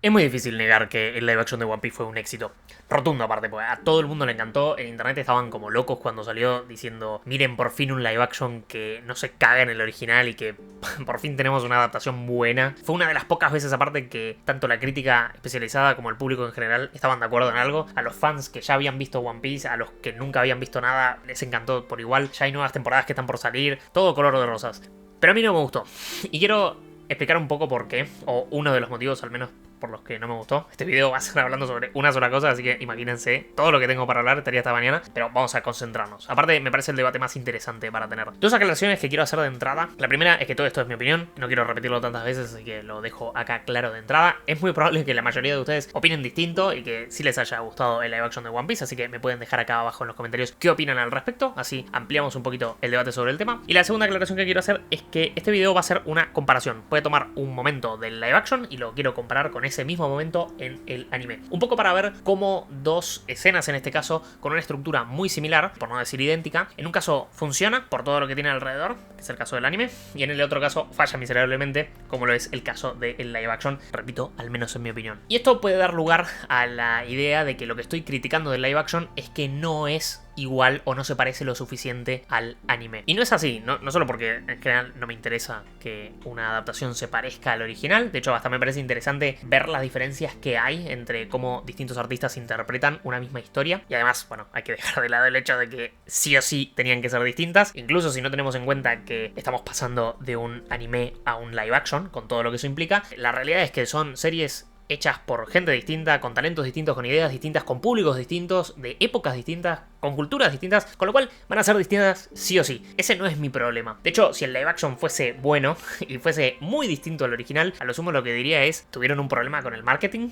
Es muy difícil negar que el live action de One Piece fue un éxito. Rotundo aparte, porque a todo el mundo le encantó. En internet estaban como locos cuando salió diciendo: miren, por fin un live action que no se caga en el original y que por fin tenemos una adaptación buena. Fue una de las pocas veces aparte que tanto la crítica especializada como el público en general estaban de acuerdo en algo. A los fans que ya habían visto One Piece, a los que nunca habían visto nada, les encantó por igual. Ya hay nuevas temporadas que están por salir, todo color de rosas. Pero a mí no me gustó. Y quiero explicar un poco por qué, o uno de los motivos al menos por los que no me gustó. Este video va a ser hablando sobre una sola cosa, así que imagínense todo lo que tengo para hablar, estaría esta mañana, pero vamos a concentrarnos. Aparte, me parece el debate más interesante para tener. Dos aclaraciones que quiero hacer de entrada. La primera es que todo esto es mi opinión, no quiero repetirlo tantas veces, así que lo dejo acá claro de entrada. Es muy probable que la mayoría de ustedes opinen distinto y que sí les haya gustado el live action de One Piece, así que me pueden dejar acá abajo en los comentarios qué opinan al respecto, así ampliamos un poquito el debate sobre el tema. Y la segunda aclaración que quiero hacer es que este video va a ser una comparación. Voy a tomar un momento del live action y lo quiero comparar con ese mismo momento en el anime. Un poco para ver cómo dos escenas, en este caso, con una estructura muy similar, por no decir idéntica, en un caso funciona por todo lo que tiene alrededor, que es el caso del anime, y en el otro caso falla miserablemente, como lo es el caso del live action, repito, al menos en mi opinión. Y esto puede dar lugar a la idea de que lo que estoy criticando del live action es que no es igual o no se parece lo suficiente al anime. Y no es así, no solo porque en general no me interesa que una adaptación se parezca al original, de hecho hasta me parece interesante ver las diferencias que hay entre cómo distintos artistas interpretan una misma historia, y además, bueno, hay que dejar de lado el hecho de que sí o sí tenían que ser distintas, incluso si no tenemos en cuenta que estamos pasando de un anime a un live action, con todo lo que eso implica. La realidad es que son series hechas por gente distinta, con talentos distintos, con ideas distintas, con públicos distintos, de épocas distintas, con culturas distintas, con lo cual van a ser distintas sí o sí. Ese no es mi problema. De hecho, si el live action fuese bueno y fuese muy distinto al original, a lo sumo lo que diría es: tuvieron un problema con el marketing.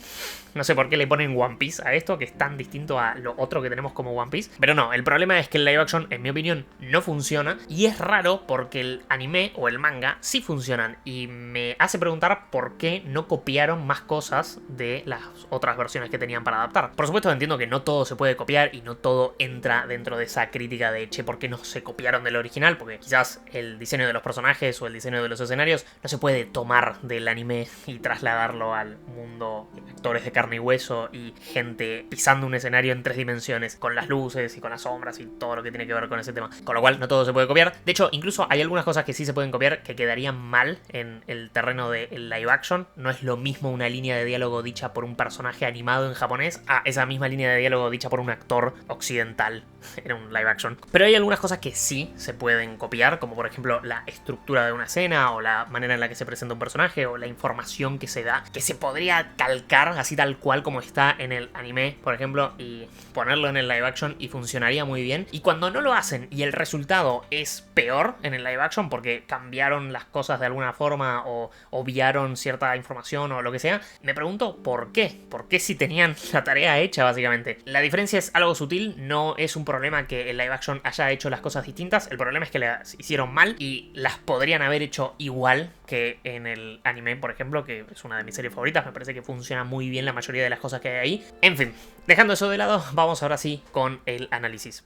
No sé por qué le ponen One Piece a esto, que es tan distinto a lo otro que tenemos como One Piece. Pero no, el problema es que el live action, en mi opinión, no funciona. Y es raro porque el anime o el manga sí funcionan. Y me hace preguntar por qué no copiaron más cosas de las otras versiones que tenían para adaptar. Por supuesto entiendo que no todo se puede copiar y no todo entra dentro de esa crítica de che, ¿por qué no se copiaron del original? Porque quizás el diseño de los personajes o el diseño de los escenarios no se puede tomar del anime y trasladarlo al mundo de actores de carne y hueso y gente pisando un escenario en 3 dimensiones con las luces y con las sombras y todo lo que tiene que ver con ese tema. Con lo cual no todo se puede copiar. De hecho, incluso hay algunas cosas que sí se pueden copiar que quedarían mal en el terreno del live action. No es lo mismo una línea de diálogo dicha por un personaje animado en japonés a esa misma línea de diálogo dicha por un actor occidental en un live action. Pero hay algunas cosas que sí se pueden copiar, como por ejemplo la estructura de una escena o la manera en la que se presenta un personaje o la información que se da, que se podría calcar así tal cual como está en el anime, por ejemplo, y ponerlo en el live action y funcionaría muy bien. Y cuando no lo hacen y el resultado es peor en el live action porque cambiaron las cosas de alguna forma o obviaron cierta información o lo que sea, me pregunto ¿por qué? ¿Por qué si tenían la tarea hecha básicamente? La diferencia es algo sutil, no es un problema que el live action haya hecho las cosas distintas, el problema es que las hicieron mal y las podrían haber hecho igual que en el anime, por ejemplo, que es una de mis series favoritas, me parece que funciona muy bien la mayoría de las cosas que hay ahí. En fin, dejando eso de lado, vamos ahora sí con el análisis.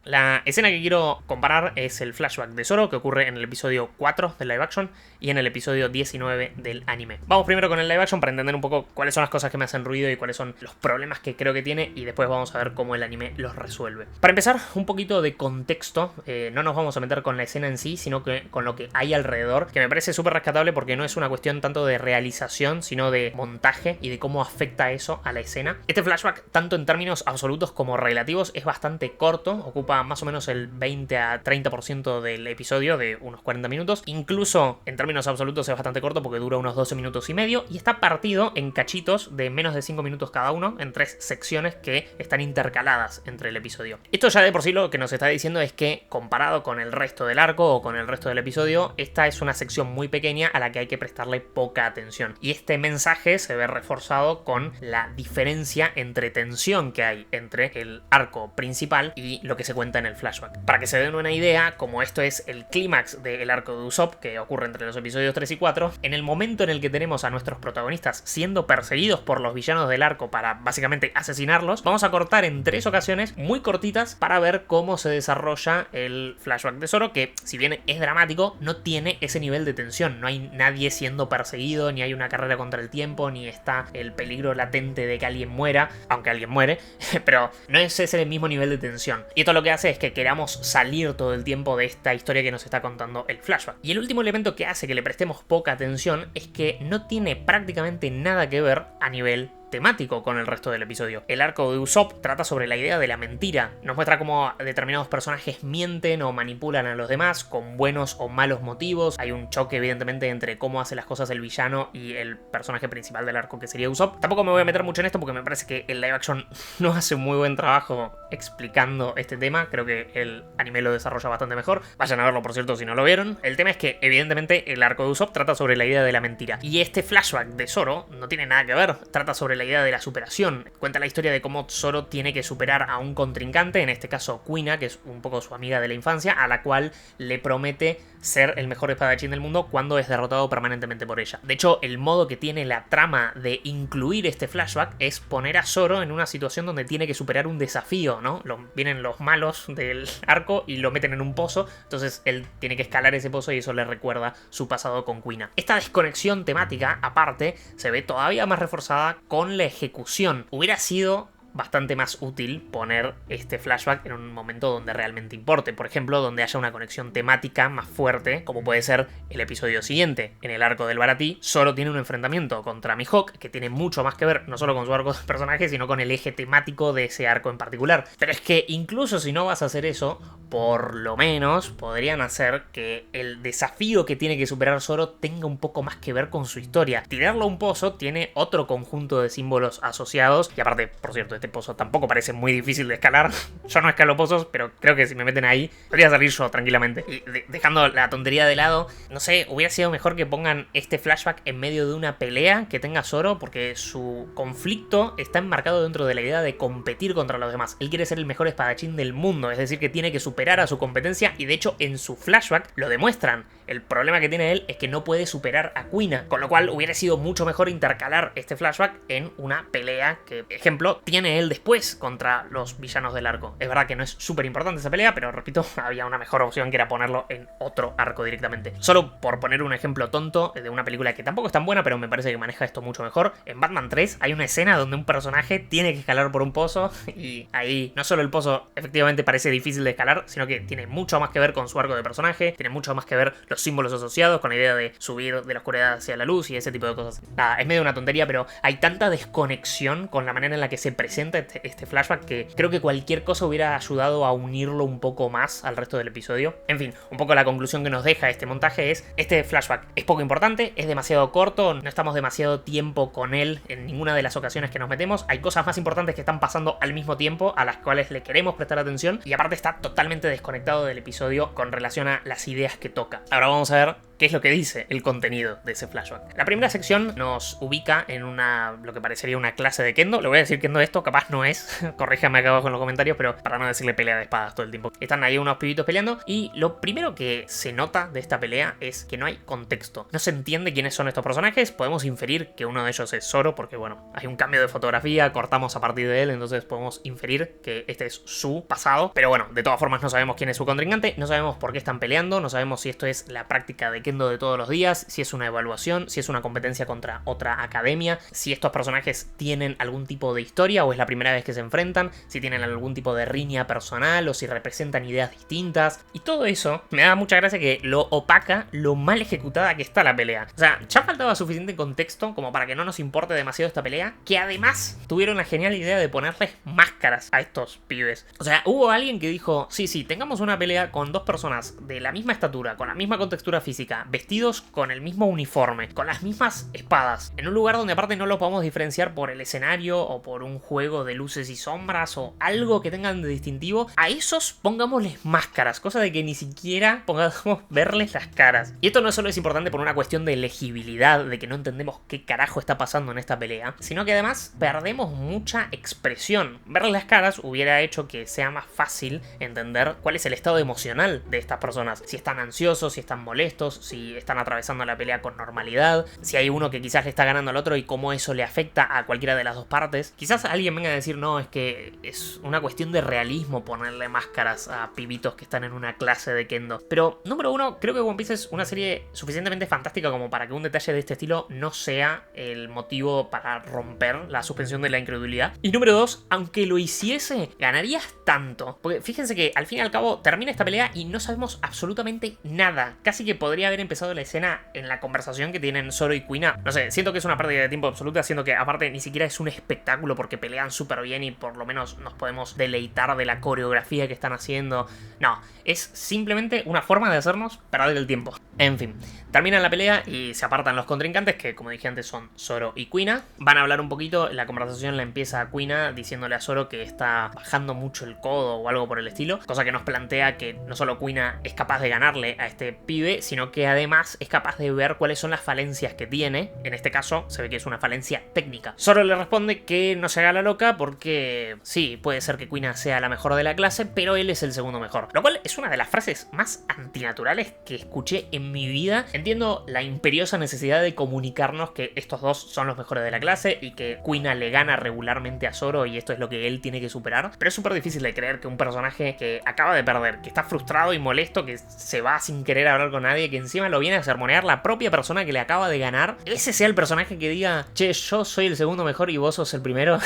La escena que quiero comparar es el flashback de Zoro que ocurre en el episodio 4 del live action y en el episodio 19 del anime. Vamos primero con el live action para entender un poco cuáles son las cosas que me hacen ruido y cuáles son los problemas que creo que tiene, y después vamos a ver cómo el anime los resuelve. Para empezar, un poquito de contexto. No nos vamos a meter con la escena en sí, sino que con lo que hay alrededor, que me parece súper rescatable porque no es una cuestión tanto de realización, sino de montaje y de cómo afecta eso a la escena. Este flashback, tanto en términos absolutos como relativos, es bastante corto, ocupa más o menos el 20 a 30% del episodio, de unos 40 minutos. Incluso en términos absolutos es bastante corto porque dura unos 12 minutos y medio y está partido en cachitos de menos de 5 minutos cada uno, en 3 secciones que están intercaladas entre el episodio. Esto ya de por sí lo que nos está diciendo es que, comparado con el resto del arco o con el resto del episodio, esta es una sección muy pequeña a la que hay que prestarle poca atención. Y este mensaje se ve reforzado con la diferencia entre tensión que hay entre el arco principal y lo que se cuenta cuenta en el flashback. Para que se den una idea, como esto es el clímax del arco de Usopp, que ocurre entre los episodios 3 y 4, en el momento en el que tenemos a nuestros protagonistas siendo perseguidos por los villanos del arco para básicamente asesinarlos, vamos a cortar en 3 ocasiones muy cortitas para ver cómo se desarrolla el flashback de Zoro, que si bien es dramático, no tiene ese nivel de tensión. No hay nadie siendo perseguido, ni hay una carrera contra el tiempo, ni está el peligro latente de que alguien muera, aunque alguien muere, pero no es ese mismo nivel de tensión. Y esto lo que hace es que queramos salir todo el tiempo de esta historia que nos está contando el flashback. Y el último elemento que hace que le prestemos poca atención es que no tiene prácticamente nada que ver a nivel temático con el resto del episodio. El arco de Usopp trata sobre la idea de la mentira. Nos muestra cómo determinados personajes mienten o manipulan a los demás con buenos o malos motivos. Hay un choque evidentemente entre cómo hace las cosas el villano y el personaje principal del arco, que sería Usopp. Tampoco me voy a meter mucho en esto porque me parece que el live action no hace un muy buen trabajo explicando este tema. Creo que el anime lo desarrolla bastante mejor. Vayan a verlo, por cierto, si no lo vieron. El tema es que evidentemente el arco de Usopp trata sobre la idea de la mentira. Y este flashback de Zoro no tiene nada que ver. Trata sobre la idea de la superación. Cuenta la historia de cómo Zoro tiene que superar a un contrincante, en este caso Kuina, que es un poco su amiga de la infancia, a la cual le promete ser el mejor espadachín del mundo cuando es derrotado permanentemente por ella. De hecho, el modo que tiene la trama de incluir este flashback es poner a Zoro en una situación donde tiene que superar un desafío, ¿no? Vienen los malos del arco y lo meten en un pozo, entonces él tiene que escalar ese pozo y eso le recuerda su pasado con Kuina. Esta desconexión temática, aparte, se ve todavía más reforzada con la ejecución. Hubiera sido bastante más útil poner este flashback en un momento donde realmente importe, por ejemplo, donde haya una conexión temática más fuerte, como puede ser el episodio siguiente. En el arco del Baratie, Zoro tiene un enfrentamiento contra Mihawk que tiene mucho más que ver no solo con su arco de personaje, sino con el eje temático de ese arco en particular. Pero es que incluso si no vas a hacer eso, por lo menos podrían hacer que el desafío que tiene que superar Zoro tenga un poco más que ver con su historia. Tirarlo a un pozo tiene otro conjunto de símbolos asociados, y aparte, por cierto, este pozo tampoco parece muy difícil de escalar. Yo no escalo pozos, pero creo que si me meten ahí podría salir yo tranquilamente. Y dejando la tontería de lado, no sé, hubiera sido mejor que pongan este flashback en medio de una pelea que tenga Zoro, porque su conflicto está enmarcado dentro de la idea de competir contra los demás. Él quiere ser el mejor espadachín del mundo, es decir, que tiene que superar a su competencia, y de hecho en su flashback lo demuestran. El problema que tiene él es que no puede superar a Kuina, con lo cual hubiera sido mucho mejor intercalar este flashback en una pelea que, por ejemplo, tiene él después contra los villanos del arco. Es verdad que no es súper importante esa pelea, pero repito, había una mejor opción que era ponerlo en otro arco directamente. Solo por poner un ejemplo tonto de una película que tampoco es tan buena, pero me parece que maneja esto mucho mejor. En Batman 3 hay una escena donde un personaje tiene que escalar por un pozo, y ahí no solo el pozo efectivamente parece difícil de escalar, sino que tiene mucho más que ver con su arco de personaje, tiene mucho más que ver los símbolos asociados con la idea de subir de la oscuridad hacia la luz y ese tipo de cosas. Nada, es medio una tontería, pero hay tanta desconexión con la manera en la que se presenta este flashback que creo que cualquier cosa hubiera ayudado a unirlo un poco más al resto del episodio. En fin, un poco la conclusión que nos deja este montaje es: este flashback es poco importante, es demasiado corto, no estamos demasiado tiempo con él en ninguna de las ocasiones que nos metemos, hay cosas más importantes que están pasando al mismo tiempo a las cuales le queremos prestar atención, y aparte está totalmente desconectado del episodio con relación a las ideas que toca. Ahora vamos a ver qué es lo que dice el contenido de ese flashback. La primera sección nos ubica en lo que parecería una clase de kendo. Le voy a decir kendo esto, capaz no es, corríjame acá abajo en los comentarios, pero para no decirle pelea de espadas todo el tiempo. Están ahí unos pibitos peleando, y lo primero que se nota de esta pelea es que no hay contexto. No se entiende quiénes son estos personajes. Podemos inferir que uno de ellos es Zoro, porque bueno, hay un cambio de fotografía, cortamos a partir de él, entonces podemos inferir que este es su pasado. Pero bueno, de todas formas no sabemos quién es su contrincante, no sabemos por qué están peleando, no sabemos si esto es la práctica de kendo de todos los días, si es una evaluación, si es una competencia contra otra academia, si estos personajes tienen algún tipo de historia o es la primera vez que se enfrentan, si tienen algún tipo de riña personal o si representan ideas distintas. Y todo eso me da mucha gracia que lo opaca lo mal ejecutada que está la pelea. O sea, ya faltaba suficiente contexto como para que no nos importe demasiado esta pelea, que además tuvieron la genial idea de ponerles máscaras a estos pibes. O sea, hubo alguien que dijo: sí, tengamos una pelea con dos personas de la misma estatura, con la misma contextura física, pelea, vestidos con el mismo uniforme, con las mismas espadas, en un lugar donde aparte no lo podemos diferenciar por el escenario o por un juego de luces y sombras o algo que tengan de distintivo, a esos pongámosles máscaras, cosa de que ni siquiera podamos verles las caras. Y esto no solo es importante por una cuestión de legibilidad, de que no entendemos qué carajo está pasando en esta pelea, sino que además perdemos mucha expresión. Verles las caras hubiera hecho que sea más fácil entender cuál es el estado emocional de estas personas, si están ansiosos, si están molestos, si están atravesando la pelea con normalidad, si hay uno que quizás le está ganando al otro y cómo eso le afecta a cualquiera de las dos partes. Quizás alguien venga a decir, no, es que es una cuestión de realismo ponerle máscaras a pibitos que están en una clase de kendo. Pero, número uno, creo que One Piece es una serie suficientemente fantástica como para que un detalle de este estilo no sea el motivo para romper la suspensión de la incredulidad. Y número dos, aunque lo hiciese, ganarías tanto. Porque fíjense que al fin y al cabo termina esta pelea y no sabemos absolutamente nada. Casi que podría haber empezado la escena en la conversación que tienen Zoro y Kuina. No sé, siento que es una pérdida de tiempo absoluta, siento que aparte ni siquiera es un espectáculo porque pelean súper bien y por lo menos nos podemos deleitar de la coreografía que están haciendo. No, es simplemente una forma de hacernos perder el tiempo. En fin, terminan la pelea y se apartan los contrincantes, que como dije antes son Zoro y Kuina. Van a hablar un poquito, la conversación la empieza Kuina diciéndole a Zoro que está bajando mucho el codo o algo por el estilo, cosa que nos plantea que no solo Kuina es capaz de ganarle a este pibe, sino que además es capaz de ver cuáles son las falencias que tiene. En este caso se ve que es una falencia técnica. Zoro le responde que no se haga la loca porque sí, puede ser que Kuina sea la mejor de la clase, pero él es el segundo mejor, lo cual es una de las frases más antinaturales que escuché en mi vida. Entiendo la imperiosa necesidad de comunicarnos que estos dos son los mejores de la clase y que Kuina le gana regularmente a Zoro y esto es lo que él tiene que superar, pero es súper difícil de creer que un personaje que acaba de perder, que está frustrado y molesto, que se va sin querer hablar con nadie, que encima lo viene a sermonear la propia persona que le acaba de ganar, ese sea el personaje que diga, che, yo soy el segundo mejor y vos sos el primero.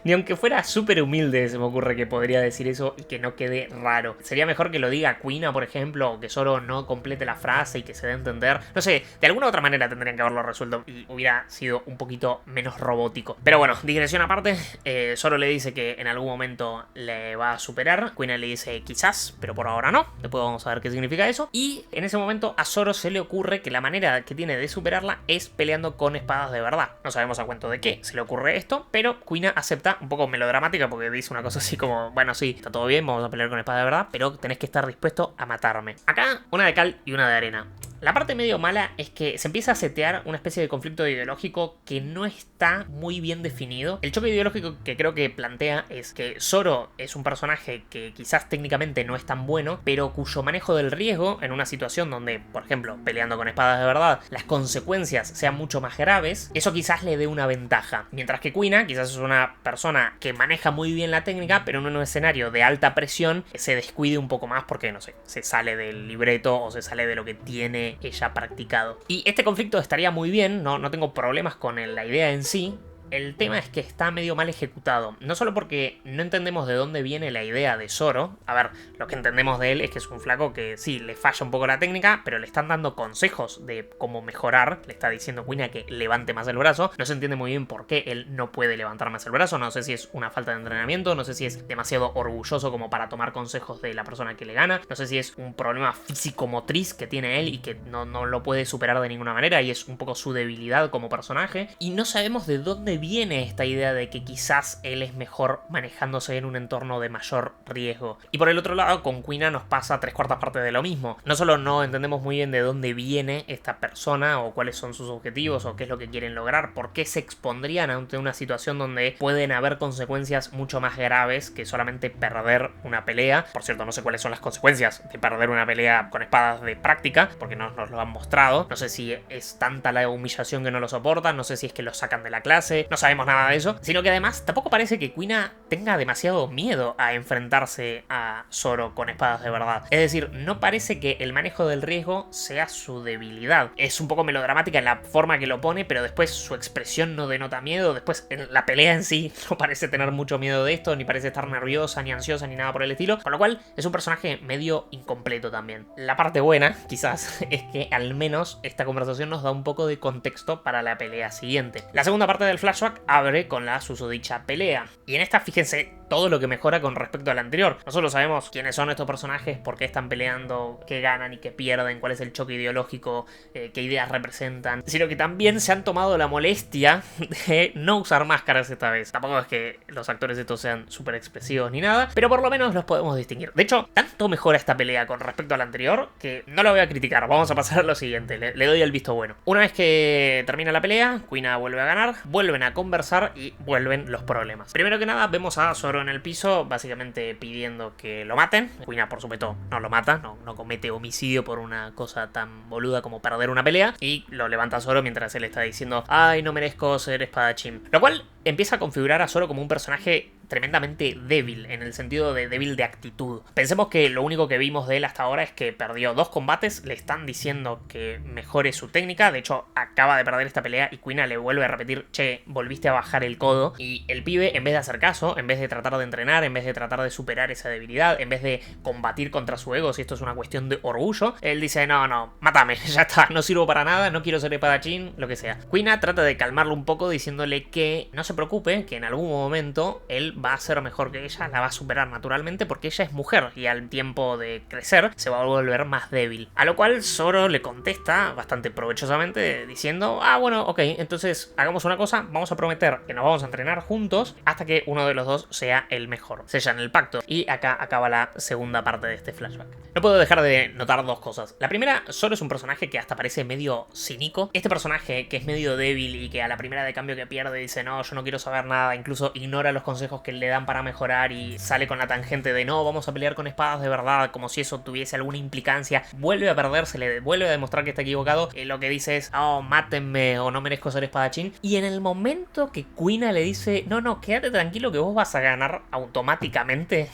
Ni aunque fuera súper humilde se me ocurre que podría decir eso y que no quede raro. Sería mejor que lo diga Kuina, por ejemplo, o que Zoro no complete la frase y que se dé a entender. No sé, de alguna otra manera tendrían que haberlo resuelto y hubiera sido un poquito menos robótico. Pero bueno, digresión aparte, Zoro le dice que en algún momento le va a superar. Kuina le dice quizás, pero por ahora no. Después vamos a ver qué significa eso. Y en ese momento a Zoro se le ocurre que la manera que tiene de superarla es peleando con espadas de verdad. No sabemos a cuento de qué se le ocurre esto, pero Kuina acepta, un poco melodramática porque dice una cosa así como, bueno, sí, está todo bien, vamos a pelear con espadas de verdad, pero tenés que estar dispuesto a matarme. Acá, una de cal y una de arena. La parte medio mala es que se empieza a setear una especie de conflicto ideológico que no está muy bien definido. El choque ideológico que creo que plantea es que Zoro es un personaje que quizás técnicamente no es tan bueno, pero cuyo manejo del riesgo en una situación donde, por ejemplo, peleando con espadas de verdad, las consecuencias sean mucho más graves, eso quizás le dé una ventaja. Mientras que Kuina quizás es una persona que maneja muy bien la técnica, pero en un escenario de alta presión se descuide un poco más porque, no sé, se sale del libreto o se sale de lo que tiene ella practicado. Y este conflicto estaría muy bien, no tengo problemas con la idea en sí. El tema es que está medio mal ejecutado. No solo porque no entendemos de dónde viene la idea de Zoro. A ver, lo que entendemos de él es que es un flaco que sí, le falla un poco la técnica, pero le están dando consejos de cómo mejorar. Le está diciendo Kuina que levante más el brazo. No se entiende muy bien por qué él no puede levantar más el brazo. No sé si es una falta de entrenamiento, no sé si es demasiado orgulloso como para tomar consejos de la persona que le gana. No sé si es un problema físico-motriz que tiene él y que no lo puede superar de ninguna manera y es un poco su debilidad como personaje. Y no sabemos de dónde viene esta idea de que quizás él es mejor manejándose en un entorno de mayor riesgo. Y por el otro lado, con Kuina nos pasa 3/4 partes de lo mismo. No solo no entendemos muy bien de dónde viene esta persona o cuáles son sus objetivos o qué es lo que quieren lograr, por qué se expondrían ante una situación donde pueden haber consecuencias mucho más graves que solamente perder una pelea. Por cierto, no sé cuáles son las consecuencias de perder una pelea con espadas de práctica, porque no nos lo han mostrado. No sé si es tanta la humillación que no lo soportan, no sé si es que lo sacan de la clase, no sabemos nada de eso, sino que además tampoco parece que Kuina tenga demasiado miedo a enfrentarse a Zoro con espadas de verdad. Es decir, no parece que el manejo del riesgo sea su debilidad. Es un poco melodramática en la forma que lo pone, pero después su expresión no denota miedo. Después en la pelea en sí no parece tener mucho miedo de esto, ni parece estar nerviosa, ni ansiosa, ni nada por el estilo, con lo cual es un personaje medio incompleto también. La parte buena, quizás, es que al menos esta conversación nos da un poco de contexto para la pelea siguiente. La segunda parte del flashback abre con la susodicha pelea. Y en esta, fíjense, todo lo que mejora con respecto al anterior. No solo sabemos quiénes son estos personajes, por qué están peleando, qué ganan y qué pierden, cuál es el choque ideológico, qué ideas representan, sino que también se han tomado la molestia de no usar máscaras esta vez. Tampoco es que los actores estos sean súper expresivos ni nada, pero por lo menos los podemos distinguir. De hecho, tanto mejora esta pelea con respecto a la anterior que no la voy a criticar. Vamos a pasar a lo siguiente, le doy el visto bueno. Una vez que termina la pelea, Kuina vuelve a ganar, vuelven a conversar y vuelven los problemas. Primero que nada, vemos a Zoro en el piso, básicamente pidiendo que lo maten. Kuina, por supuesto, no lo mata, no comete homicidio por una cosa tan boluda como perder una pelea, y lo levanta a Zoro mientras él está diciendo: ay, no merezco ser espadachín. Lo cual empieza a configurar a Zoro como un personaje tremendamente débil, en el sentido de débil de actitud. Pensemos que lo único que vimos de él hasta ahora es que perdió 2 combates, le están diciendo que mejore su técnica, de hecho acaba de perder esta pelea y Kuina le vuelve a repetir: che, volviste a bajar el codo, y el pibe, en vez de hacer caso, en vez de tratar de entrenar, en vez de tratar de superar esa debilidad, en vez de combatir contra su ego, si esto es una cuestión de orgullo, él dice: no, mátame, ya está, no sirvo para nada, no quiero ser espadachín, lo que sea. Kuina trata de calmarlo un poco diciéndole que no se preocupe, que en algún momento él va a ser mejor que ella, la va a superar naturalmente porque ella es mujer y al tiempo de crecer se va a volver más débil. A lo cual Zoro le contesta bastante provechosamente diciendo: ah, bueno, ok, entonces hagamos una cosa, vamos a prometer que nos vamos a entrenar juntos hasta que uno de los dos sea el mejor. Sellan el pacto y acá acaba la segunda parte de este flashback. No puedo dejar de notar 2 cosas. La primera, Zoro es un personaje que hasta parece medio cínico. Este personaje que es medio débil y que a la primera de cambio que pierde dice: no, yo no quiero saber nada, incluso ignora los consejos que le dan para mejorar y sale con la tangente de: no, vamos a pelear con espadas de verdad, como si eso tuviese alguna implicancia. Vuelve a perder, se le vuelve a demostrar que está equivocado. Lo que dice es: oh, mátenme o no merezco ser espadachín. Y en el momento que Kuina le dice: no, quédate tranquilo que vos vas a ganar automáticamente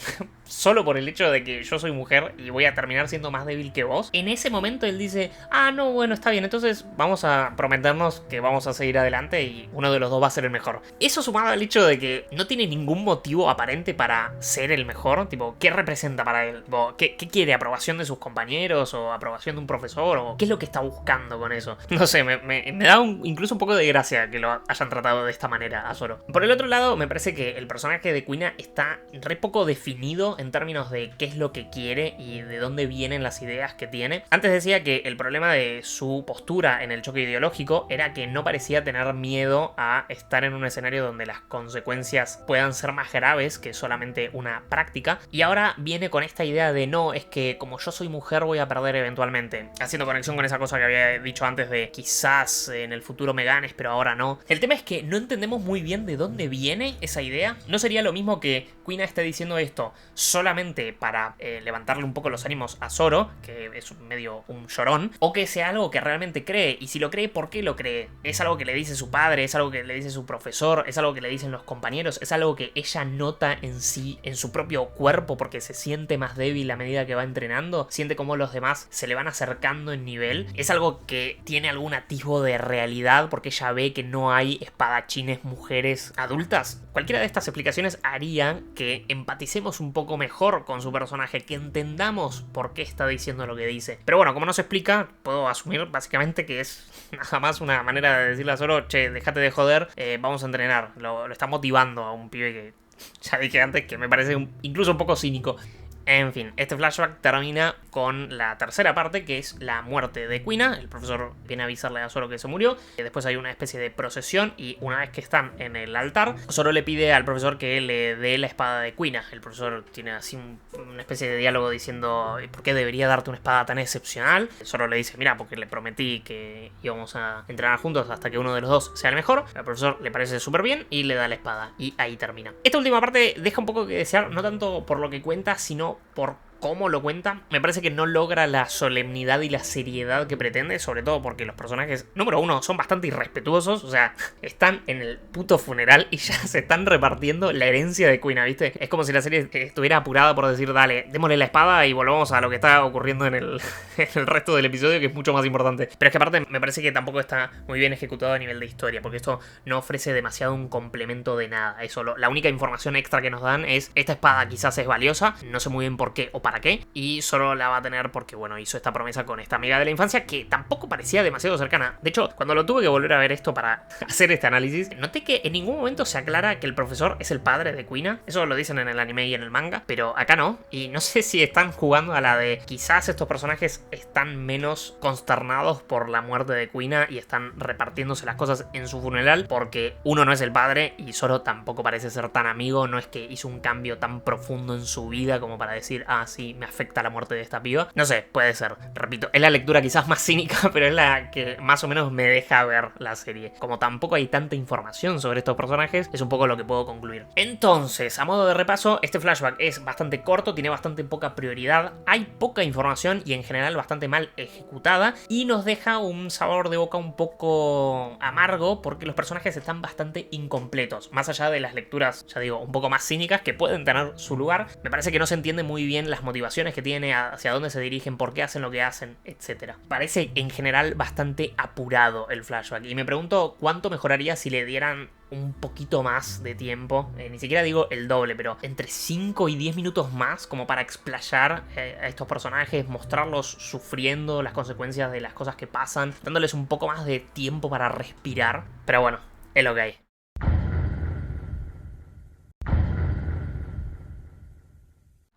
solo por el hecho de que yo soy mujer y voy a terminar siendo más débil que vos, en ese momento él dice: ah, no, bueno, está bien, entonces vamos a prometernos que vamos a seguir adelante y uno de los dos va a ser el mejor. Eso sumado al hecho de que no tiene ningún motivo aparente para ser el mejor, tipo, ¿qué representa para él? ¿Qué quiere? ¿Aprobación de sus compañeros? ¿O aprobación de un profesor? ¿O qué es lo que está buscando con eso? No sé, me da incluso un poco de gracia que lo hayan tratado de esta manera a Zoro. Por el otro lado, me parece que el personaje de Kuina está re poco definido en términos de qué es lo que quiere y de dónde vienen las ideas que tiene. Antes decía que el problema de su postura en el choque ideológico era que no parecía tener miedo a estar en un escenario donde las consecuencias puedan ser más graves que solamente una práctica, y ahora viene con esta idea de: no, es que como yo soy mujer voy a perder eventualmente, haciendo conexión con esa cosa que había dicho antes de quizás en el futuro me ganes pero ahora no. El tema es que no entendemos muy bien de dónde viene esa idea. No sería lo mismo que Kuina esté diciendo esto solamente para levantarle un poco los ánimos a Zoro, que es medio un llorón, o que sea algo que realmente cree, y si lo cree, ¿por qué lo cree? ¿Es algo que le dice su padre? ¿Es algo que le dice su profesor? ¿Es algo que le dicen los compañeros? ¿Es algo que ella nota en sí, en su propio cuerpo, porque se siente más débil a medida que va entrenando? ¿Siente como los demás se le van acercando en nivel? ¿Es algo que tiene algún atisbo de realidad porque ella ve que no hay espadachines mujeres adultas? Cualquiera de estas explicaciones haría que empaticemos un poco mejor con su personaje, que entendamos por qué está diciendo lo que dice. Pero bueno, como no se explica, puedo asumir básicamente que es nada más una manera de decirle a Zoro: che, déjate de joder, vamos a entrenar. Lo está motivando a un pibe que ya dije antes que me parece incluso un poco cínico. En fin, este flashback termina con la tercera parte, que es la muerte de Kuina. El profesor viene a avisarle a Zoro que se murió. Después hay una especie de procesión y una vez que están en el altar, Zoro le pide al profesor que le dé la espada de Kuina. El profesor tiene así una especie de diálogo diciendo: ¿por qué debería darte una espada tan excepcional? Zoro le dice: mira, porque le prometí que íbamos a entrenar juntos hasta que uno de los dos sea el mejor. Al profesor le parece súper bien y le da la espada. Y ahí termina. Esta última parte deja un poco que desear, no tanto por lo que cuenta, sino por cómo lo cuenta. Me parece que no logra la solemnidad y la seriedad que pretende, sobre todo porque los personajes, número uno, son bastante irrespetuosos. O sea, están en el puto funeral y ya se están repartiendo la herencia de Kuina, ¿viste? Es como si la serie estuviera apurada por decir: dale, démosle la espada y volvamos a lo que está ocurriendo en el resto del episodio, que es mucho más importante. Pero es que aparte me parece que tampoco está muy bien ejecutado a nivel de historia, porque esto no ofrece demasiado un complemento de nada. Eso, la única información extra que nos dan es: esta espada quizás es valiosa, no sé muy bien por qué o para para qué. Y Zoro la va a tener porque, bueno, hizo esta promesa con esta amiga de la infancia que tampoco parecía demasiado cercana. De hecho, cuando lo tuve que volver a ver esto para hacer este análisis, noté que en ningún momento se aclara que el profesor es el padre de Kuina. Eso lo dicen en el anime y en el manga, pero acá no. Y no sé si están jugando a la de quizás estos personajes están menos consternados por la muerte de Kuina y están repartiéndose las cosas en su funeral porque uno no es el padre y Zoro tampoco parece ser tan amigo. No es que hizo un cambio tan profundo en su vida como para decir, ah, sí, me afecta la muerte de esta piba. No sé, puede ser. Repito, es la lectura quizás más cínica, pero es la que más o menos me deja ver la serie. Como tampoco hay tanta información sobre estos personajes, es un poco lo que puedo concluir. Entonces, a modo de repaso, este flashback es bastante corto, tiene bastante poca prioridad, hay poca información y en general bastante mal ejecutada y nos deja un sabor de boca un poco amargo porque los personajes están bastante incompletos. Más allá de las lecturas, ya digo, un poco más cínicas que pueden tener su lugar, me parece que no se entiende muy bien las motivaciones que tiene, hacia dónde se dirigen, por qué hacen lo que hacen, etc. Parece en general bastante apurado el flashback y me pregunto cuánto mejoraría si le dieran un poquito más de tiempo, ni siquiera digo el doble, pero entre 5 y 10 minutos más como para explayar a estos personajes, mostrarlos sufriendo las consecuencias de las cosas que pasan, dándoles un poco más de tiempo para respirar, pero bueno, es lo que hay.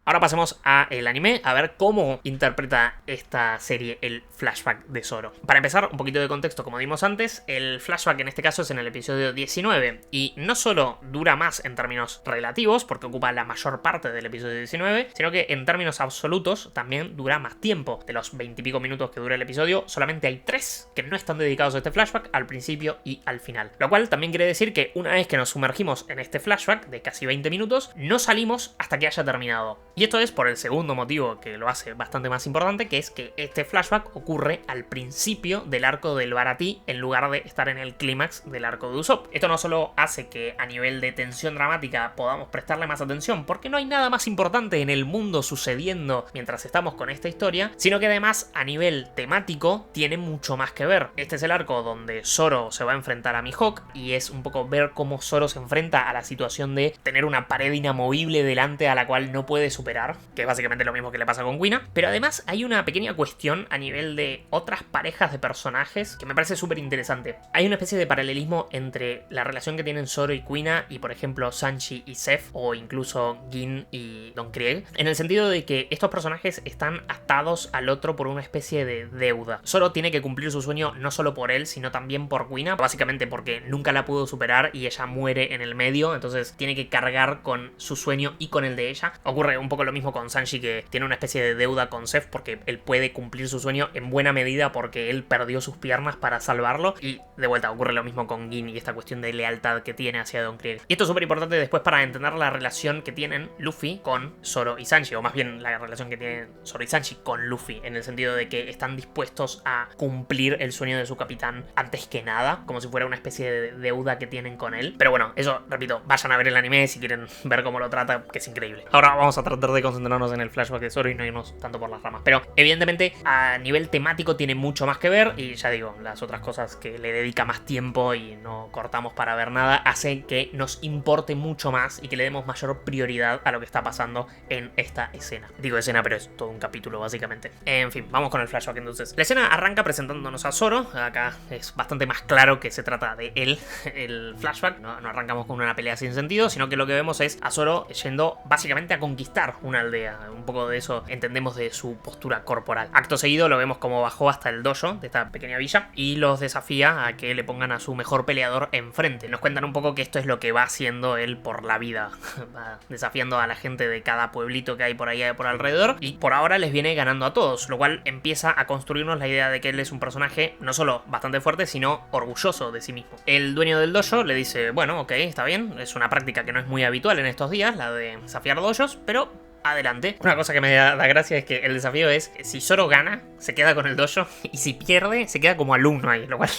Ahora pasemos a el anime, a ver cómo interpreta esta serie el flashback de Zoro. Para empezar, un poquito de contexto, como dimos antes, el flashback en este caso es en el episodio 19, y no solo dura más en términos relativos, porque ocupa la mayor parte del episodio 19, sino que en términos absolutos también dura más tiempo. De los 20 y pico minutos que dura el episodio, solamente hay 3 que no están dedicados a este flashback, al principio y al final. Lo cual también quiere decir que una vez que nos sumergimos en este flashback de casi 20 minutos, no salimos hasta que haya terminado. Y esto es por el segundo motivo que lo hace bastante más importante, que es que este flashback ocurre al principio del arco del Baratie en lugar de estar en el clímax del arco de Usopp. Esto no solo hace que a nivel de tensión dramática podamos prestarle más atención, porque no hay nada más importante en el mundo sucediendo mientras estamos con esta historia, sino que además a nivel temático tiene mucho más que ver. Este es el arco donde Zoro se va a enfrentar a Mihawk y es un poco ver cómo Zoro se enfrenta a la situación de tener una pared inamovible delante a la cual no puede superar, que es básicamente lo mismo que le pasa con Kuina. Pero además hay una pequeña cuestión a nivel de otras parejas de personajes que me parece súper interesante. Hay una especie de paralelismo entre la relación que tienen Zoro y Kuina y por ejemplo Sanji y Seth, o incluso Gin y Don Krieg, en el sentido de que estos personajes están atados al otro por una especie de deuda. Zoro tiene que cumplir su sueño no solo por él, sino también por Kuina, básicamente porque nunca la pudo superar y ella muere en el medio, entonces tiene que cargar con su sueño y con el de ella. Ocurre un poco lo mismo con Sanji, que tiene una especie de deuda con Seth porque él puede cumplir su sueño en buena medida porque él perdió sus piernas para salvarlo, y de vuelta ocurre lo mismo con Gin y esta cuestión de lealtad que tiene hacia Don Krieg. Y esto es súper importante después para entender la relación que tienen Luffy con Zoro y Sanji, o más bien la relación que tienen Zoro y Sanji con Luffy, en el sentido de que están dispuestos a cumplir el sueño de su capitán antes que nada, como si fuera una especie de deuda que tienen con él. Pero bueno, eso, repito, vayan a ver el anime si quieren ver cómo lo trata, que es increíble. Ahora vamos a tratar de concentrarnos en el flashback de Zoro y no irnos tanto por las ramas, pero evidentemente a nivel temático tiene mucho más que ver, y ya digo, las otras cosas que le dedica más tiempo y no cortamos para ver nada hacen que nos importe mucho más y que le demos mayor prioridad a lo que está pasando en esta escena. Digo escena, pero es todo un capítulo básicamente. En fin, vamos con el flashback entonces. La escena arranca presentándonos a Zoro. Acá es bastante más claro que se trata de él el flashback, no arrancamos con una pelea sin sentido, sino que lo que vemos es a Zoro yendo básicamente a conquistar una aldea. Un poco de eso entendemos de su postura corporal. Acto seguido lo vemos como bajó hasta el dojo de esta pequeña villa y los desafía a que le pongan a su mejor peleador enfrente. Nos cuentan un poco que esto es lo que va haciendo él por la vida, va desafiando a la gente de cada pueblito que hay por ahí por alrededor, y por ahora les viene ganando a todos, lo cual empieza a construirnos la idea de que él es un personaje no solo bastante fuerte, sino orgulloso de sí mismo. El dueño del dojo le dice, bueno, ok, está bien, es una práctica que no es muy habitual en estos días, la de desafiar dojos, pero adelante. Una cosa que me da gracia es que el desafío es, si Zoro gana, se queda con el dojo, y si pierde, se queda como alumno ahí, lo cual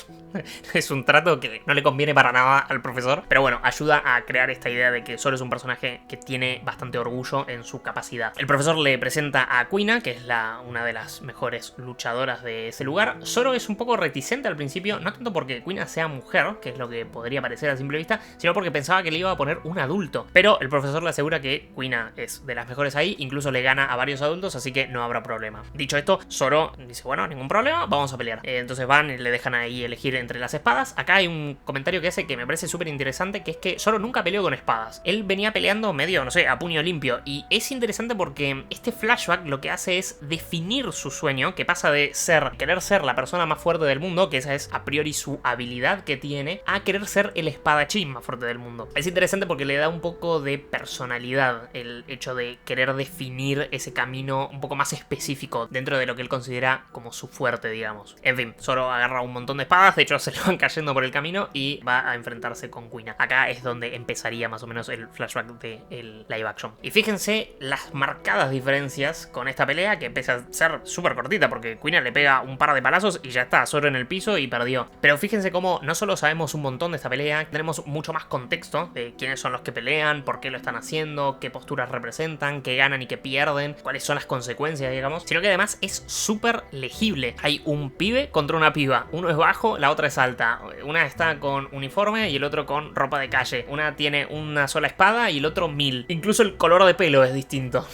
es un trato que no le conviene para nada al profesor, pero bueno, ayuda a crear esta idea de que Zoro es un personaje que tiene bastante orgullo en su capacidad. El profesor le presenta a Kuina, que es una de las mejores luchadoras de ese lugar. Zoro es un poco reticente al principio, no tanto porque Kuina sea mujer, que es lo que podría parecer a simple vista, sino porque pensaba que le iba a poner un adulto, pero el profesor le asegura que Kuina es de las mejores ahí, incluso le gana a varios adultos, así que no habrá problema. Dicho esto, Zoro dice, bueno, ningún problema, vamos a pelear. Entonces van y le dejan ahí elegir entre las espadas. Acá hay un comentario que hace que me parece súper interesante, que es que Zoro nunca peleó con espadas. Él venía peleando medio, no sé, a puño limpio. Y es interesante porque este flashback lo que hace es definir su sueño, que pasa de querer ser la persona más fuerte del mundo, que esa es a priori su habilidad que tiene, a querer ser el espadachín más fuerte del mundo. Es interesante porque le da un poco de personalidad el hecho de querer definir ese camino un poco más específico dentro de lo que él considera como su fuerte, digamos. En fin, Zoro agarra un montón de espadas, de hecho se le van cayendo por el camino y va a enfrentarse con Kuina. Acá es donde empezaría más o menos el flashback del live action. Y fíjense las marcadas diferencias con esta pelea, que empieza a ser súper cortita porque Kuina le pega un par de palazos y ya está, Zoro en el piso y perdió. Pero fíjense cómo no solo sabemos un montón de esta pelea, tenemos mucho más contexto de quiénes son los que pelean, por qué lo están haciendo, qué posturas representan, qué ganan y qué pierden, cuáles son las consecuencias, digamos, sino que además es súper legible. Hay un pibe contra una piba, uno es bajo, la otra es alta, una está con uniforme y el otro con ropa de calle, una tiene una sola espada y el otro 1000. Incluso el color de pelo es distinto.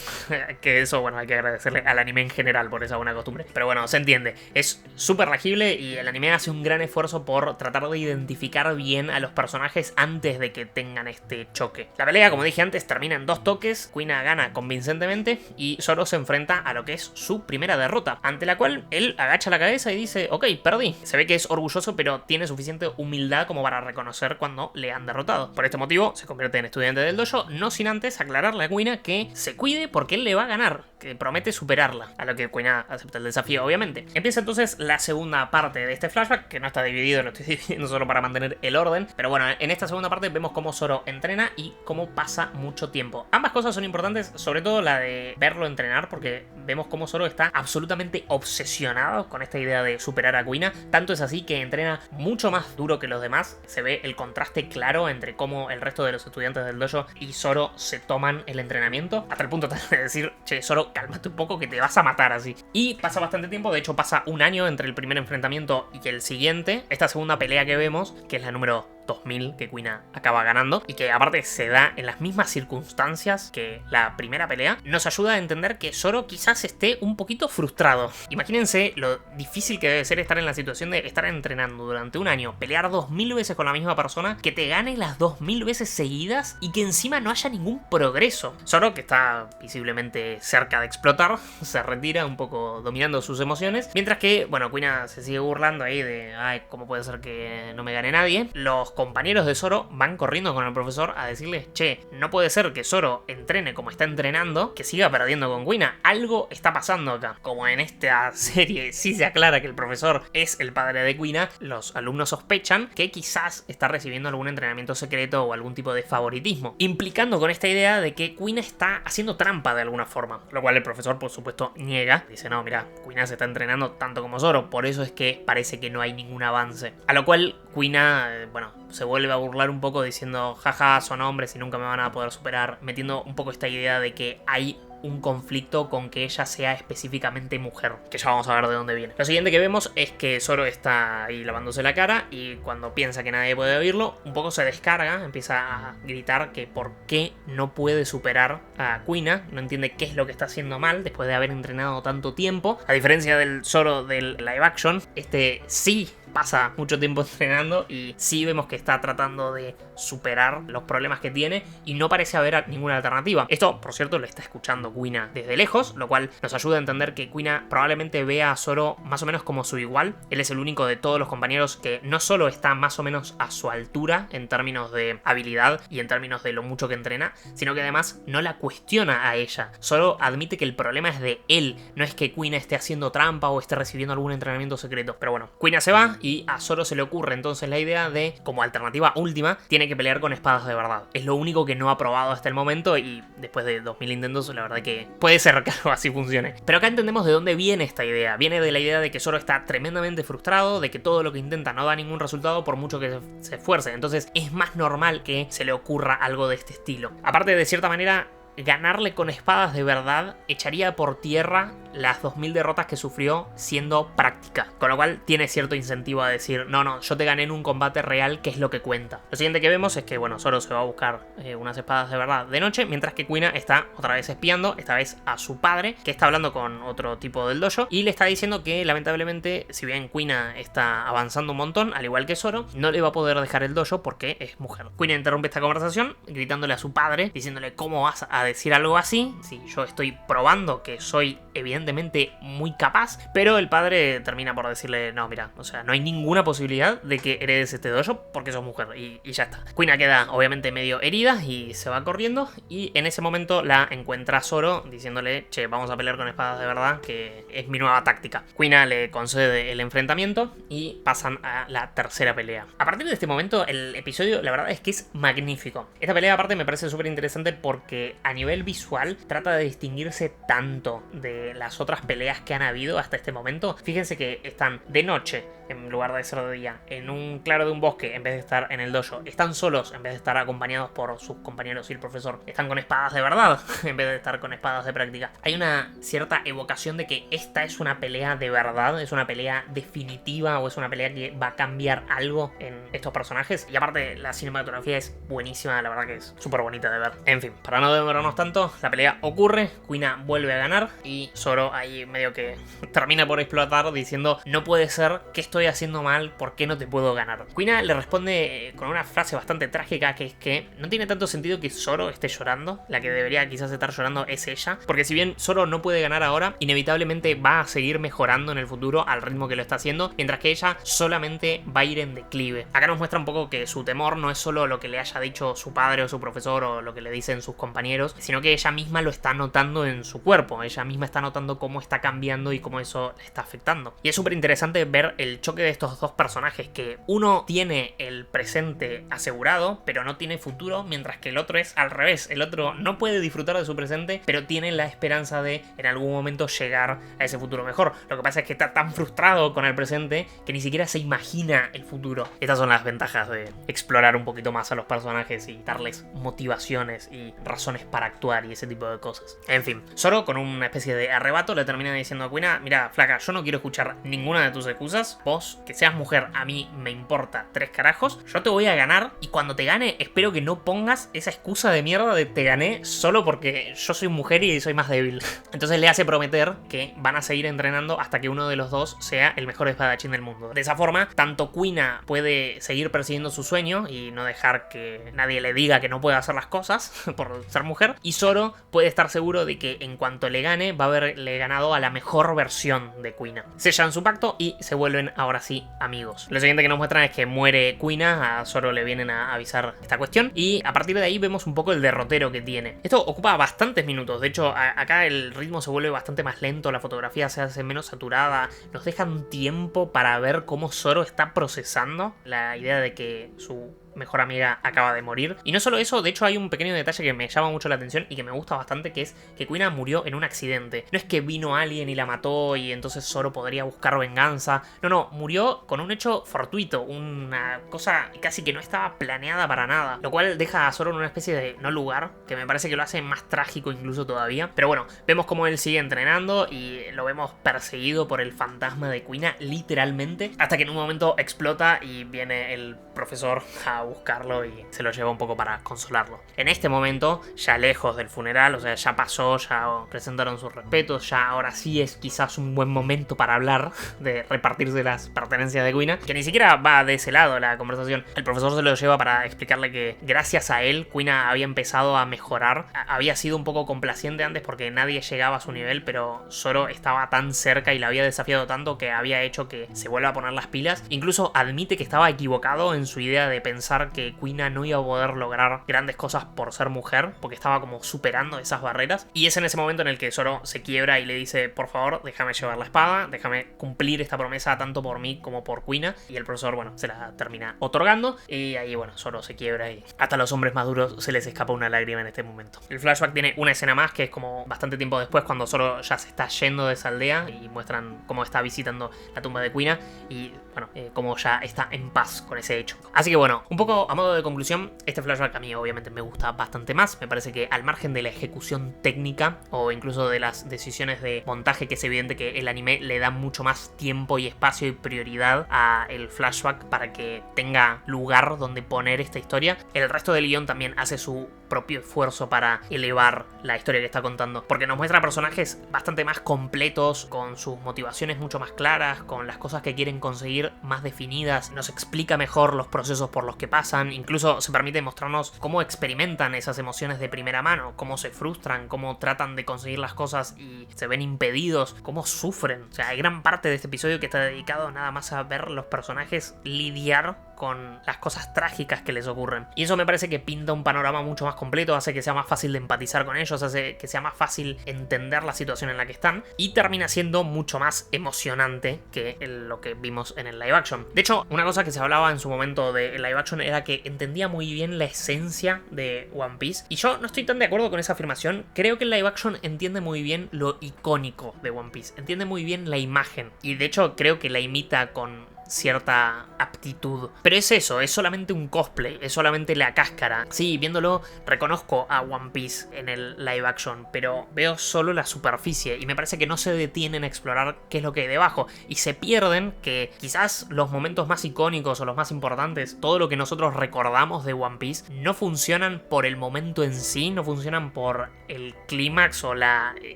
Que eso, bueno, hay que agradecerle al anime en general por esa buena costumbre. Pero bueno, se entiende, es súper legible y el anime hace un gran esfuerzo por tratar de identificar bien a los personajes antes de que tengan este choque. La pelea, como dije antes, termina en 2 toques, Kuina gana convincentemente y Zoro se enfrenta a lo que es su primera derrota, ante la cual él agacha la cabeza y dice, ok, perdí. Se ve que es orgulloso, pero tiene suficiente humildad como para reconocer cuando le han derrotado. Por este motivo se convierte en estudiante del dojo, no sin antes aclararle a Kuina que se cuide porque él le va a ganar, que promete superarla, a lo que Kuina acepta el desafío, obviamente. Empieza entonces la segunda parte de este flashback, que no está dividido, lo estoy dividiendo solo para mantener el orden, pero bueno, en esta segunda parte vemos cómo Zoro entrena y cómo pasa mucho tiempo. Ambas cosas son importantes, sobre todo la de verlo entrenar, porque vemos cómo Zoro está absolutamente obsesionado con esta idea de superar a Kuina, tanto es así que entrena mucho más duro que los demás. Se ve el contraste claro entre cómo el resto de los estudiantes del dojo y Zoro se toman el entrenamiento, hasta el punto de decir, che, Zoro, cálmate un poco que te vas a matar así. Y pasa bastante tiempo, de hecho pasa un año entre el primer enfrentamiento y el siguiente. Esta segunda pelea que vemos, que es la número 2000, que Kuina acaba ganando y que aparte se da en las mismas circunstancias que la primera pelea, nos ayuda a entender que Zoro quizás esté un poquito frustrado. Imagínense lo difícil que debe ser estar en la situación de estar entrenando durante un año, pelear 2000 veces con la misma persona, que te gane las 2000 veces seguidas y que encima no haya ningún progreso. Zoro, que está visiblemente cerca de explotar, se retira un poco dominando sus emociones, mientras que, bueno, Kuina se sigue burlando ahí de, ay, ¿cómo puede ser que no me gane nadie? Los compañeros de Zoro van corriendo con el profesor a decirles, che, no puede ser que Zoro entrene como está entrenando, que siga perdiendo con Kuina, algo está pasando acá. Como en esta serie sí se aclara que el profesor es el padre de Kuina, los alumnos sospechan que quizás está recibiendo algún entrenamiento secreto o algún tipo de favoritismo, implicando con esta idea de que Kuina está haciendo trampa de alguna forma, lo cual el profesor por supuesto niega, dice, no, mira, Kuina se está entrenando tanto como Zoro, por eso es que parece que no hay ningún avance, a lo cual Kuina, bueno, se vuelve a burlar un poco diciendo, jaja, son hombres y nunca me van a poder superar, metiendo un poco esta idea de que hay un conflicto con que ella sea específicamente mujer, que ya vamos a ver de dónde viene. Lo siguiente que vemos es que Zoro está ahí lavándose la cara y cuando piensa que nadie puede oírlo, un poco se descarga, empieza a gritar que por qué no puede superar a Kuina, no entiende qué es lo que está haciendo mal después de haber entrenado tanto tiempo. A diferencia del Zoro del live action, este sí pasa mucho tiempo entrenando y sí vemos que está tratando de superar los problemas que tiene y no parece haber ninguna alternativa. Esto, por cierto, lo está escuchando Kuina desde lejos, lo cual nos ayuda a entender que Kuina probablemente vea a Zoro más o menos como su igual. Él es el único de todos los compañeros que no solo está más o menos a su altura en términos de habilidad y en términos de lo mucho que entrena, sino que además no la cuestiona a ella. Solo admite que el problema es de él, no es que Kuina esté haciendo trampa o esté recibiendo algún entrenamiento secreto. Pero bueno, Kuina se va y a Zoro se le ocurre entonces la idea de, como alternativa última, tiene que pelear con espadas de verdad. Es lo único que no ha probado hasta el momento y después de 2000 intentos la verdad que puede ser que algo así funcione. Pero acá entendemos de dónde viene esta idea. Viene de la idea de que Zoro está tremendamente frustrado, de que todo lo que intenta no da ningún resultado por mucho que se esfuerce. Entonces es más normal que se le ocurra algo de este estilo. Aparte, de cierta manera, ganarle con espadas de verdad echaría por tierra las 2000 derrotas que sufrió siendo práctica. Con lo cual tiene cierto incentivo a decir, no, yo te gané en un combate real, que es lo que cuenta. Lo siguiente que vemos es que, bueno, Zoro se va a buscar unas espadas de verdad de noche, mientras que Kuina está otra vez espiando, esta vez a su padre, que está hablando con otro tipo del dojo, y le está diciendo que lamentablemente, si bien Kuina está avanzando un montón, al igual que Zoro, no le va a poder dejar el dojo porque es mujer. Kuina interrumpe esta conversación gritándole a su padre, diciéndole, ¿cómo vas a decir algo así? Si yo estoy probando que soy evidentemente muy capaz. Pero el padre termina por decirle, no, mira, o sea, no hay ninguna posibilidad de que heredes este dojo porque sos mujer, y ya está. Kuina queda obviamente medio herida y se va corriendo, y en ese momento la encuentra Zoro diciéndole, che, vamos a pelear con espadas de verdad, que es mi nueva táctica. Kuina le concede el enfrentamiento y pasan a la tercera pelea. A partir de este momento el episodio, la verdad es que es magnífico. Esta pelea aparte me parece súper interesante porque a nivel visual trata de distinguirse tanto de las otras peleas que han habido hasta este momento. Fíjense que están de noche en lugar de ser de día, en un claro de un bosque en vez de estar en el dojo, están solos en vez de estar acompañados por sus compañeros y el profesor, están con espadas de verdad en vez de estar con espadas de práctica. Hay una cierta evocación de que esta es una pelea de verdad, es una pelea definitiva, o es una pelea que va a cambiar algo en estos personajes. Y aparte la cinematografía es buenísima, la verdad que es súper bonita de ver. En fin, para no demorarnos tanto, la pelea ocurre, Kuina vuelve a ganar y Zoro ahí medio que termina por explotar diciendo, no puede ser, ¿qué estoy haciendo mal? ¿Por qué no te puedo ganar? Kuina le responde con una frase bastante trágica, que es que no tiene tanto sentido que Zoro esté llorando, la que debería quizás estar llorando es ella, porque si bien Zoro no puede ganar ahora, inevitablemente va a seguir mejorando en el futuro al ritmo que lo está haciendo, mientras que ella solamente va a ir en declive. Acá nos muestra un poco que su temor no es solo lo que le haya dicho su padre o su profesor o lo que le dicen sus compañeros, sino que ella misma lo está notando en su cuerpo, ella misma está notando cómo está cambiando y cómo eso le está afectando. Y es súper interesante ver el choque de estos dos personajes, que uno tiene el presente asegurado pero no tiene futuro, mientras que el otro es al revés, el otro no puede disfrutar de su presente pero tiene la esperanza de en algún momento llegar a ese futuro mejor. Lo que pasa es que está tan frustrado con el presente que ni siquiera se imagina el futuro. Estas son las ventajas de explorar un poquito más a los personajes y darles motivaciones y razones para actuar y ese tipo de cosas. En fin, Zoro con una especie de arrebato le termina diciendo a Kuina, mira, flaca, yo no quiero escuchar ninguna de tus excusas, vos, que seas mujer, a mí me importa 3 carajos, yo te voy a ganar y cuando te gane espero que no pongas esa excusa de mierda de te gané solo porque yo soy mujer y soy más débil. Entonces le hace prometer que van a seguir entrenando hasta que uno de los dos sea el mejor espadachín del mundo. De esa forma, tanto Kuina puede seguir persiguiendo su sueño y no dejar que nadie le diga que no puede hacer las cosas por ser mujer, y Zoro puede estar seguro de que en cuanto le gane va a haberle ganado a la mejor versión de Kuina. Sellan su pacto y se vuelven ahora sí amigos. Lo siguiente que nos muestran es que muere Kuina, a Zoro le vienen a avisar esta cuestión y a partir de ahí vemos un poco el derrotero que tiene. Esto ocupa bastantes minutos, de hecho acá el ritmo se vuelve bastante más lento, la fotografía se hace menos saturada, nos dejan tiempo para ver cómo Zoro está procesando la idea de que su mejor amiga acaba de morir. Y no solo eso, de hecho hay un pequeño detalle que me llama mucho la atención y que me gusta bastante, que es que Kuina murió en un accidente. No es que vino alguien y la mató y entonces Zoro podría buscar venganza. No, murió con un hecho fortuito, una cosa casi que no estaba planeada para nada, lo cual deja a Zoro en una especie de no lugar, que me parece que lo hace más trágico incluso todavía. Pero bueno, vemos cómo él sigue entrenando y lo vemos perseguido por el fantasma de Kuina, literalmente, hasta que en un momento explota y viene el profesor a buscarlo y se lo lleva un poco para consolarlo. En este momento, ya lejos del funeral, o sea, ya pasó, ya presentaron sus respetos, ya ahora sí es quizás un buen momento para hablar de repartirse las pertenencias de Kuina, que ni siquiera va de ese lado la conversación. El profesor se lo lleva para explicarle que gracias a él Kuina había empezado a mejorar, había sido un poco complaciente antes porque nadie llegaba a su nivel, pero Zoro estaba tan cerca y la había desafiado tanto que había hecho que se vuelva a poner las pilas. Incluso admite que estaba equivocado en su idea de pensar que Kuina no iba a poder lograr grandes cosas por ser mujer, porque estaba como superando esas barreras, y es en ese momento en el que Zoro se quiebra y le dice, por favor, déjame llevar la espada, déjame cumplir esta promesa tanto por mí como por Kuina, y el profesor, bueno, se la termina otorgando, y ahí, bueno, Zoro se quiebra y hasta a los hombres más duros se les escapa una lágrima en este momento. El flashback tiene una escena más que es como bastante tiempo después, cuando Zoro ya se está yendo de esa aldea y muestran cómo está visitando la tumba de Kuina, y bueno, como ya está en paz con ese hecho. Así que bueno, un poco a modo de conclusión, este flashback a mí obviamente me gusta bastante más. Me parece que al margen de la ejecución técnica o incluso de las decisiones de montaje, que es evidente que el anime le da mucho más tiempo y espacio y prioridad a el flashback para que tenga lugar donde poner esta historia, el resto del guión también hace su propio esfuerzo para elevar la historia que está contando, porque nos muestra personajes bastante más completos, con sus motivaciones mucho más claras, con las cosas que quieren conseguir más definidas, nos explica mejor los procesos por los que pasan, incluso se permite mostrarnos cómo experimentan esas emociones de primera mano, cómo se frustran, cómo tratan de conseguir las cosas y se ven impedidos, cómo sufren. O sea, hay gran parte de este episodio que está dedicado nada más a ver los personajes lidiar con las cosas trágicas que les ocurren. Y eso me parece que pinta un panorama mucho más completo, hace que sea más fácil de empatizar con ellos, hace que sea más fácil entender la situación en la que están y termina siendo mucho más emocionante que lo que vimos en el live action. De hecho, una cosa que se hablaba en su momento del live action era que entendía muy bien la esencia de One Piece, y yo no estoy tan de acuerdo con esa afirmación. Creo que el live action entiende muy bien lo icónico de One Piece, entiende muy bien la imagen, y de hecho creo que la imita con cierta aptitud. Pero es eso, es solamente un cosplay, es solamente la cáscara. Sí, viéndolo reconozco a One Piece en el live action, pero veo solo la superficie y me parece que no se detienen a explorar qué es lo que hay debajo y se pierden que quizás los momentos más icónicos o los más importantes, todo lo que nosotros recordamos de One Piece, no funcionan por el momento en sí, no funcionan por el clímax o la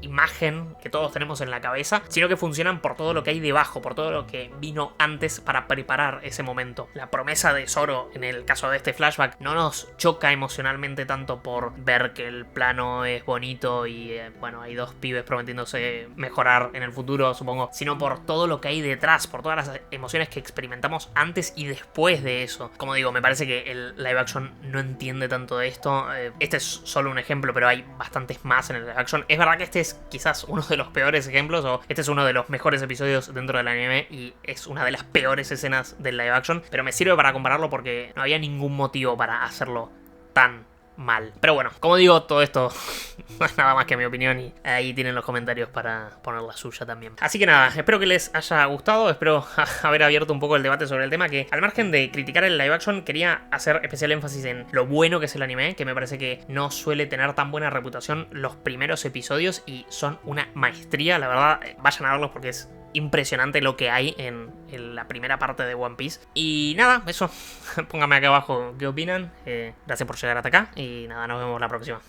imagen que todos tenemos en la cabeza, sino que funcionan por todo lo que hay debajo, por todo lo que vino antes para preparar ese momento. La promesa de Zoro en el caso de este flashback no nos choca emocionalmente tanto por ver que el plano es bonito y bueno, hay dos pibes prometiéndose mejorar en el futuro, supongo, sino por todo lo que hay detrás, por todas las emociones que experimentamos antes y después de eso. Como digo, me parece que el live action no entiende tanto de esto. Este es solo un ejemplo, pero hay bastantes más en el live action. Es verdad que este es quizás uno de los peores ejemplos, o este es uno de los mejores episodios dentro del anime y es una de las peores escenas del live action, pero me sirve para compararlo porque no había ningún motivo para hacerlo tan mal. Pero bueno, como digo, todo esto no es nada más que mi opinión y ahí tienen los comentarios para poner la suya también. Así que nada, espero que les haya gustado, espero haber abierto un poco el debate sobre el tema, que al margen de criticar el live action, quería hacer especial énfasis en lo bueno que es el anime, que me parece que no suele tener tan buena reputación los primeros episodios y son una maestría, la verdad, vayan a verlos porque es impresionante lo que hay en la primera parte de One Piece. Y nada, eso, pónganme acá abajo qué opinan. Gracias por llegar hasta acá y nada, nos vemos la próxima.